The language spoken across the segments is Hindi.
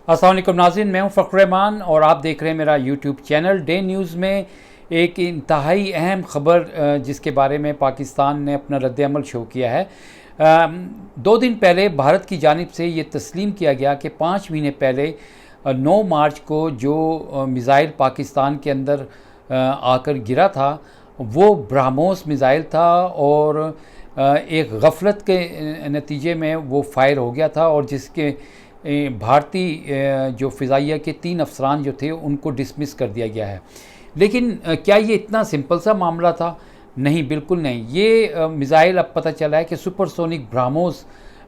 अस्सलाम वालेकुम नाज़रीन, मैं हूं फ़ख्र रहमान और आप देख रहे हैं मेरा यूट्यूब चैनल। डे न्यूज़ में एक इंतहाई अहम ख़बर जिसके बारे में पाकिस्तान ने अपना रद्द-ए-अमल शो किया है। 2 दिन पहले भारत की जानिब से ये तस्लीम किया गया कि 5 महीने पहले 9 मार्च को जो मिज़ाइल पाकिस्तान के अंदर आकर गिरा था वो ब्रह्मोस मिज़ाइल था और एक गफलत के नतीजे में वो फ़ायर हो गया था और जिसके भारतीय जो फ़िज़ाइया के 3 अफसरान जो थे उनको डिसमिस कर दिया गया है। लेकिन क्या ये इतना सिंपल सा मामला था? नहीं, बिल्कुल नहीं। ये मिज़ाइल अब पता चला है कि सुपरसोनिक ब्रह्मोस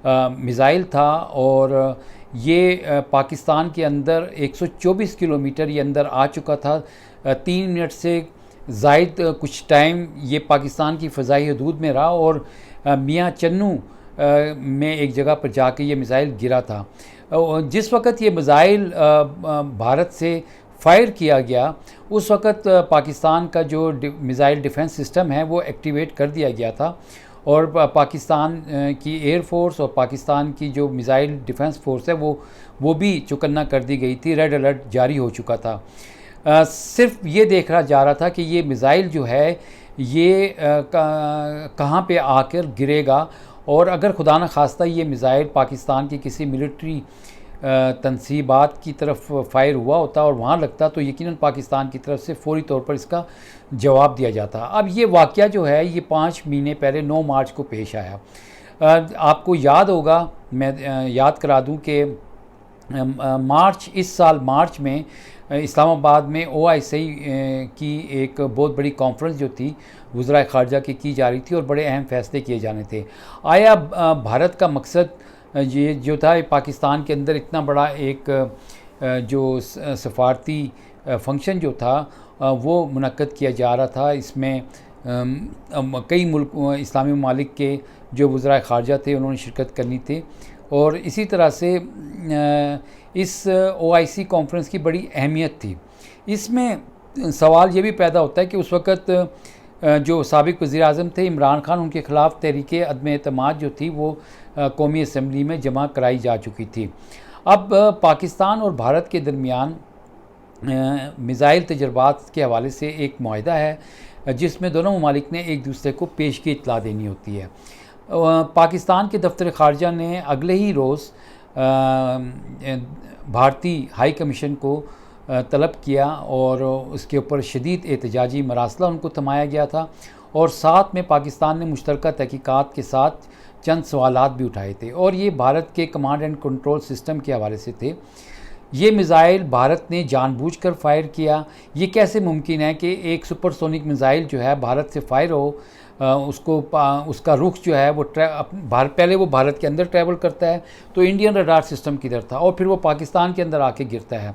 मिज़ाइल था और ये पाकिस्तान के अंदर 124 किलोमीटर ये अंदर आ चुका था। 3 मिनट से ज़ायद कुछ टाइम ये पाकिस्तान की फ़ज़ाई हदूद में रहा और मियाँ चन्नू में एक जगह पर जाके ये मिज़ाइल गिरा था। जिस वक़्त ये मिज़ाइल भारत से फ़ायर किया गया उस वक़्त पाकिस्तान का जो मिज़ाइल डिफेंस सिस्टम है वो एक्टिवेट कर दिया गया था और पाकिस्तान की एयर फोर्स और पाकिस्तान की जो मिज़ाइल डिफेंस फोर्स है वो भी चौकन्ना कर दी गई थी। रेड अलर्ट जारी हो चुका था। सिर्फ ये देखा जा रहा था कि ये मिज़ाइल जो है ये कहाँ पे आकर गिरेगा और अगर खुदा न खास्ता ये मिज़ाइल पाकिस्तान की किसी मिलिट्री तनसीबात की तरफ फ़ायर हुआ होता और वहाँ लगता तो यकीनन पाकिस्तान की तरफ से फ़ौरी तौर पर इसका जवाब दिया जाता। अब ये वाक़या जो है ये 5 महीने पहले 9 मार्च को पेश आया। आपको याद होगा, मैं याद करा दूँ कि इस साल मार्च में इस्लामाबाद में OIC की एक बहुत बड़ी कॉन्फ्रेंस जो थी वज़राए ख़ारजा की जा रही थी और बड़े अहम फ़ैसले किए जाने थे। आया भारत का मकसद ये जो था पाकिस्तान के अंदर इतना बड़ा एक जो सफारती फंक्शन जो था वो मुनक्कद किया जा रहा था। इसमें कई मुल्क इस्लामी ममालिक के जो वज़राए ख़ारजा थे उन्होंने शिरकत करनी थी और इसी तरह से इस OIC कॉन्फ्रेंस की बड़ी अहमियत थी। इसमें सवाल ये भी पैदा होता है कि उस वक़्त जो साबिक़ वज़ीर-ए-आज़म थे इमरान खान, उनके ख़िलाफ़ तहरीक अदम एतमाद जो थी वो कौमी असम्बली में जमा कराई जा चुकी थी। अब पाकिस्तान और भारत के दरमियान मिज़ाइल तजर्बात के हवाले से एक मुआहिदा है जिसमें दोनों ममालिक ने एक दूसरे को पेशगी इत्तला देनी होती है। पाकिस्तान के दफ्तर ख़ारजा ने अगले ही रोज़ भारतीय हाई कमीशन को तलब किया और उसके ऊपर शदीद एहतजाजी मरासला उनको थमाया गया था और साथ में पाकिस्तान ने मुश्तरका तहकीकात के साथ चंद सवालात भी उठाए थे और ये भारत के कमांड एंड कंट्रोल सिस्टम के हवाले से थे। ये मिज़ाइल भारत ने जानबूझकर फ़ायर किया। ये कैसे मुमकिन है कि एक सुपरसोनिक मिज़ाइल जो है भारत से फ़ायर हो, उसका रुख जो है वो पहले वो भारत के अंदर ट्रैवल करता है तो इंडियन रडार सिस्टम किधर था और फिर वो पाकिस्तान के अंदर आके गिरता है।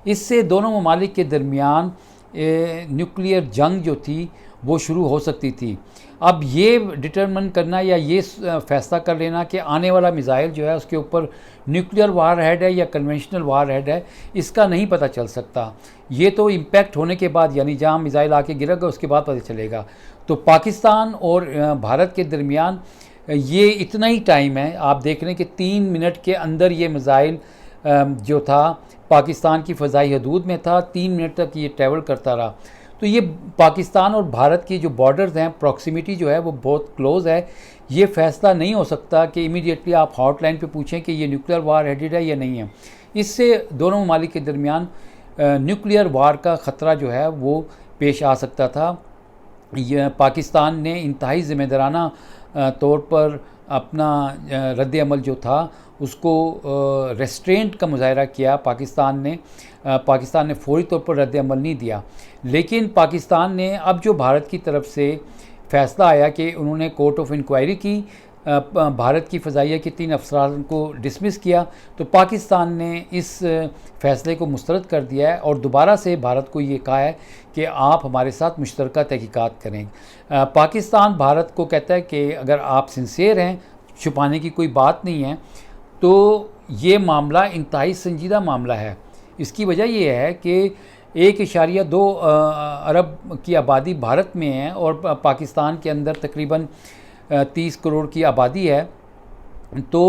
इससे दोनों ममालिक के दरमियान न्यूक्लियर जंग जो थी वो शुरू हो सकती थी। अब ये डिटरमिन करना या ये फ़ैसला कर लेना कि आने वाला मिज़ाइल जो है उसके ऊपर न्यूक्लियर वार हेड है या कन्वेंशनल वार हेड है, इसका नहीं पता चल सकता। ये तो इम्पैक्ट होने के बाद, यानी जहाँ मिज़ाइल आके गिरेगा उसके बाद पता चलेगा। तो पाकिस्तान और भारत के दरमियान ये इतना ही टाइम है। आप देख रहे हैं कि 3 मिनट के अंदर ये मिज़ाइल जो था पाकिस्तान की फ़ज़ाई हदूद में था, 3 मिनट तक ये ट्रैवल करता रहा। तो ये पाकिस्तान और भारत की जो बॉर्डर्स हैं, प्रॉक्सिमिटी जो है वो बहुत क्लोज़ है। ये फ़ैसला नहीं हो सकता कि इमीडिएटली आप हॉटलाइन पे पूछें कि ये न्यूक्लियर वार हेडेड है या नहीं है। इससे दोनों ममालिक के दरमियान न्यूक्लियर वार का ख़तरा जो है वो पेश आ सकता था। यह पाकिस्तान ने इंतहाई ज़िम्मेदाराना तौर पर अपना रद्द-ए-अमल जो था उसको रेस्ट्रेंट का मुज़ाहरा किया। पाकिस्तान ने फ़ौरी तौर पर रद्द-ए-अमल नहीं दिया, लेकिन पाकिस्तान ने अब जो भारत की तरफ से फ़ैसला आया कि उन्होंने कोर्ट ऑफ इंक्वायरी की, भारत की फ़ज़ाइया के 3 अफसरान को डिसमिस किया, तो पाकिस्तान ने इस फ़ैसले को मुस्तरद कर दिया है और दोबारा से भारत को ये कहा है कि आप हमारे साथ मुश्तरका तहकीकात करें। पाकिस्तान भारत को कहता है कि अगर आप सिंसियर हैं, छुपाने की कोई बात नहीं है, तो ये मामला इंतहाई संजीदा मामला है। इसकी वजह ये है कि 1.2 अरब की आबादी भारत में है और पाकिस्तान के अंदर तकरीबन 30 करोड़ की आबादी है। तो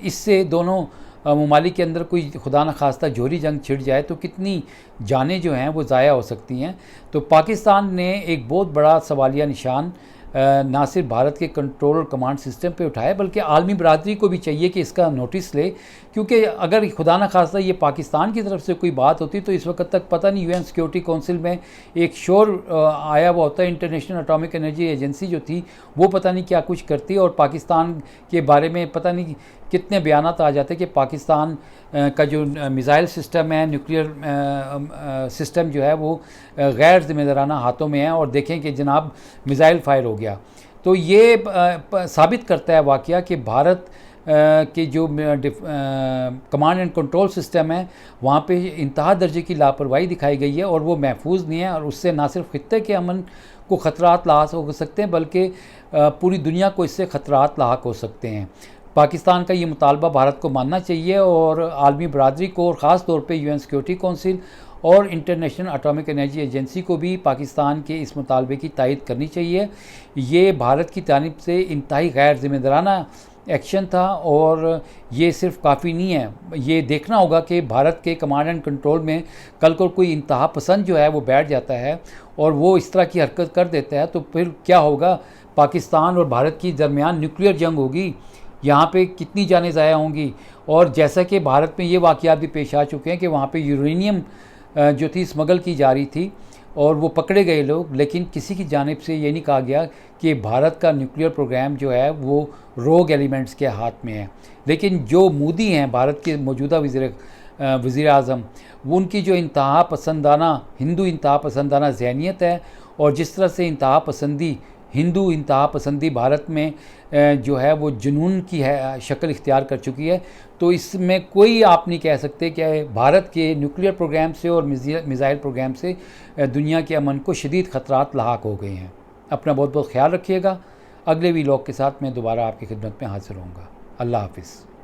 इससे दोनों ममालिक के अंदर कोई खुदा न खास्ता जोहरी जंग छिड़ जाए तो कितनी जानें जो हैं वो ज़ाया हो सकती हैं। तो पाकिस्तान ने एक बहुत बड़ा सवालिया निशान ना सिर्फ भारत के कंट्रोल और कमांड सिस्टम पे उठाया बल्कि आलमी बरादरी को भी चाहिए कि इसका नोटिस ले, क्योंकि अगर खुदा न खास्ता ये पाकिस्तान की तरफ से कोई बात होती तो इस वक्त तक पता नहीं यूएन सिक्योरिटी काउंसिल में एक शोर आया हुआ होता है। इंटरनेशनल एटॉमिक एनर्जी एजेंसी जो थी वो पता नहीं क्या कुछ करती और पाकिस्तान के बारे में पता नहीं कितने बयानात आ जाते कि पाकिस्तान का जो मिसाइल सिस्टम है, न्यूक्लियर सिस्टम जो है वो गैर ज़िम्मेदाराना हाथों में है और देखें कि जनाब मिसाइल फायर हो गया। तो ये साबित करता है वाक़या कि भारत के जो कमांड एंड कंट्रोल सिस्टम है वहाँ पे इंतहा दर्जे की लापरवाही दिखाई गई है और वो महफूज नहीं है और उससे ना सिर्फ खित्ते के अमन को ख़तरात लाक हो सकते हैं बल्कि पूरी दुनिया को इससे ख़तरात लाक हो सकते हैं। पाकिस्तान का ये मुतालबा भारत को मानना चाहिए और आलमी बरादरी को और ख़ास तौर पे यूएन सिक्योरिटी काउंसिल और इंटरनेशनल एटॉमिक एनर्जी एजेंसी को भी पाकिस्तान के इस मुतालबे की तायद करनी चाहिए। ये भारत की जानिब से इंतहाई गैर ज़िम्मेदाराना एक्शन था और ये सिर्फ काफ़ी नहीं है, ये देखना होगा कि भारत के कमांड एंड कंट्रोल में कल को कोई इंतहा पसंद जो है वो बैठ जाता है और वो इस तरह की हरकत कर देता है तो फिर क्या होगा। पाकिस्तान और भारत की दरमियान न्यूक्लियर जंग होगी, यहाँ पे कितनी जानें ज़ाया होंगी। और जैसा कि भारत में ये वाक़यात भी पेश आ चुके हैं कि वहाँ पे यूरेनियम जो थी स्मगल की जा रही थी और वो पकड़े गए लोग, लेकिन किसी की जानिब से ये नहीं कहा गया कि भारत का न्यूक्लियर प्रोग्राम जो है वो रोग एलिमेंट्स के हाथ में है। लेकिन जो मोदी हैं भारत के मौजूदा वज़ीर आज़म, वो उनकी जो इंतहा पसंदाना हिंदू इंतहा पसंदाना ज़हनीत है और जिस तरह से इंतहा पसंदी हिंदू इंतहा पसंदी भारत में जो है वो जुनून की है शक्ल इख्तियार कर चुकी है, तो इसमें कोई आप नहीं कह सकते कि भारत के न्यूक्लियर प्रोग्राम से और मिसाइल प्रोग्राम से दुनिया के अमन को शदीद ख़तरात लाक हो गए हैं। अपना बहुत बहुत ख्याल रखिएगा। अगले वीलॉग के साथ मैं दोबारा आपकी खिदमत में हाजिर होऊंगा। अल्लाह हाफिज़।